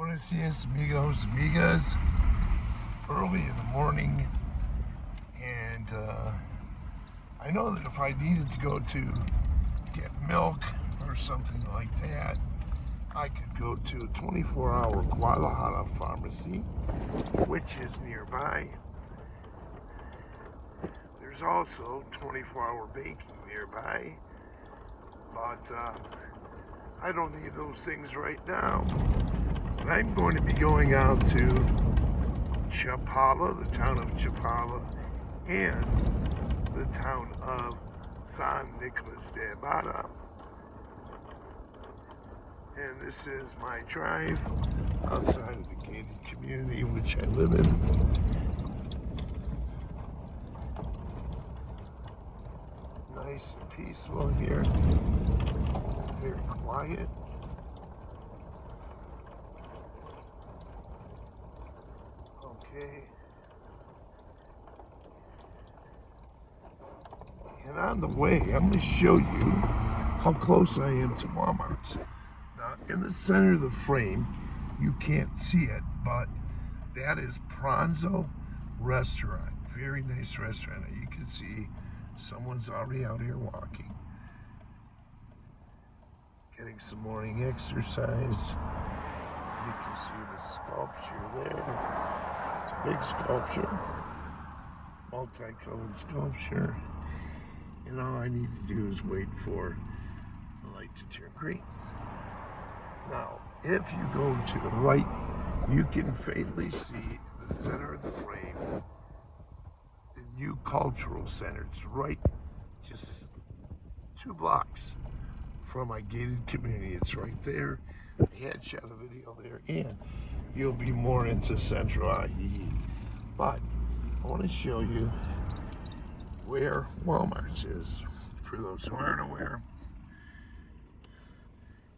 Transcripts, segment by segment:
Buenos dias, amigos, amigas. Early in the morning, and I know that if I needed to go to get milk or something like that, I could go to a 24-hour Guadalajara pharmacy, which is nearby. There's also 24-hour banking nearby, but I don't need those things right now. But I'm going to be going out to Chapala, the town of Chapala, and the town of San Nicolas de Ibarra. And this is my drive outside of the gated community in which I live in. Nice and peaceful here. Very quiet. Okay. And on the way, I'm going to show you how close I am to Walmart's. Now, in the center of the frame, you can't see it, but that is Pranzo Restaurant. Very nice restaurant. You can see someone's already out here walking, getting some morning exercise. You can see the sculpture there. It's a big sculpture, multicolored sculpture. And all I need to do is wait for the light to turn green. Now, if you go to the right, you can faintly see in the center of the frame the new cultural center. It's right just 2 blocks from my gated community. It's right there. I had shot a video there, and you'll be more into Central Ajijic. But I want to show you where Walmart's is, for those who aren't aware.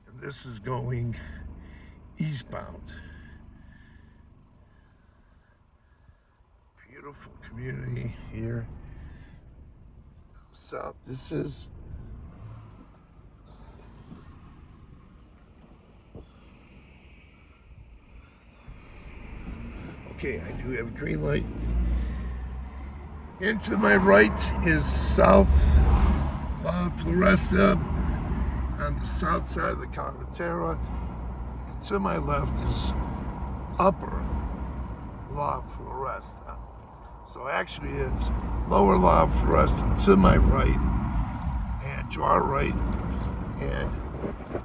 And this is going eastbound. Beautiful community here. South, this is. Okay, I do have a green light. And to my right is South Floresta on the south side of the Carretera. And to my left is Upper La Floresta. So actually it's Lower La Floresta to my right, and to our right, and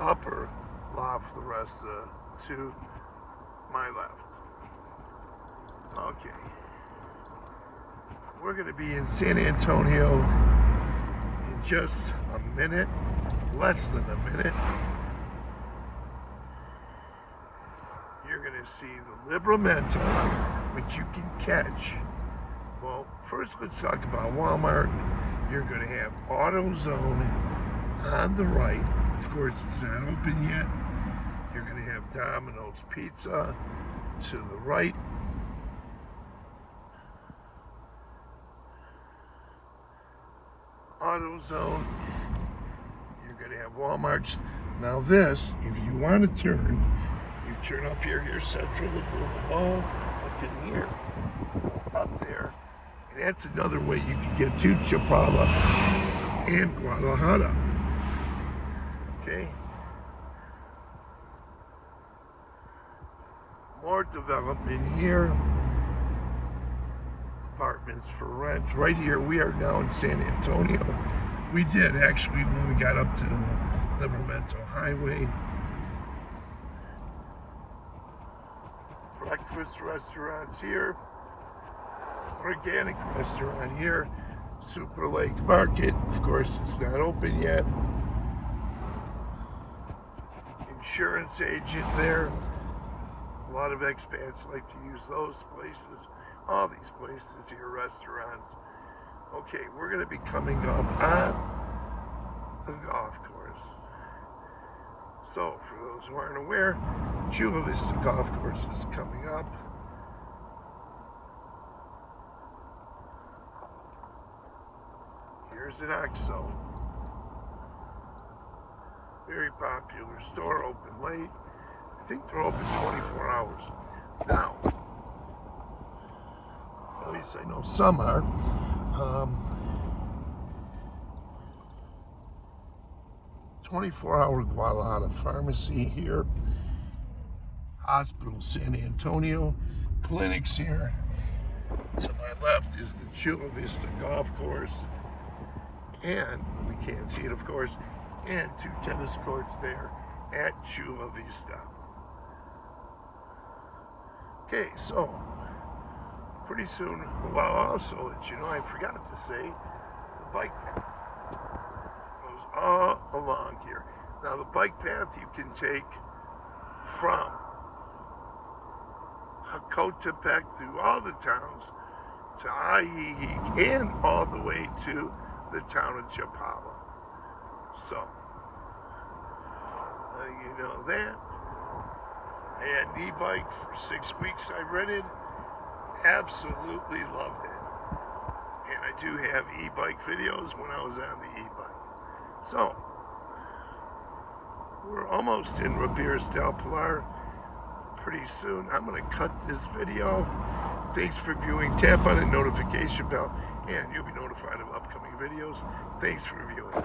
Upper La Floresta to my left. Okay. We're going to be in San Antonio in just a minute, less than a minute. You're going to see the Libramento, which you can catch. Well, first let's talk about Walmart. You're going to have AutoZone on the right. Of course, it's not open yet. You're going to have Domino's Pizza to the right. AutoZone, you're going to have Walmart's. Now this, if you want to turn, you turn up here, here's Central Lagoon, all up in here, up there. And that's another way you can get to Chapala and Guadalajara. Okay? More development here. Apartments for rent. Right here, we are now in San Antonio. We did actually when we got up to the Libramento Highway. Breakfast restaurants here. Organic restaurant here. Super Lake Market. Of course, it's not open yet. Insurance agent there. A lot of expats like to use those places. All these places here, restaurants. Okay, we're going to be coming up on the golf course. So, for those who aren't aware, Chula Vista Golf Course is coming up. Here's an OXXO. Very popular store, open late. I think they're open 24 hours. Now, at least I know some are. 24-hour Guadalajara Pharmacy here. Hospital San Antonio. Clinics here. To my left is the Chula Vista Golf Course. And, we can't see it of course, and 2 tennis courts there at Chula Vista. Okay, so, pretty soon, well, also let you know, I forgot to say, the bike path goes all along here. Now, the bike path you can take from Jacotepec through all the towns to Ajijic and all the way to the town of Chapala. So, letting you know that. I had an e-bike for 6 weeks. I rented. Absolutely loved it. And I do have e-bike videos when I was on the e-bike. So, we're almost in Rabiers del Pilar. Pretty soon, I'm going to cut this video. Thanks for viewing. Tap on the notification bell and you'll be notified of upcoming videos. Thanks for viewing.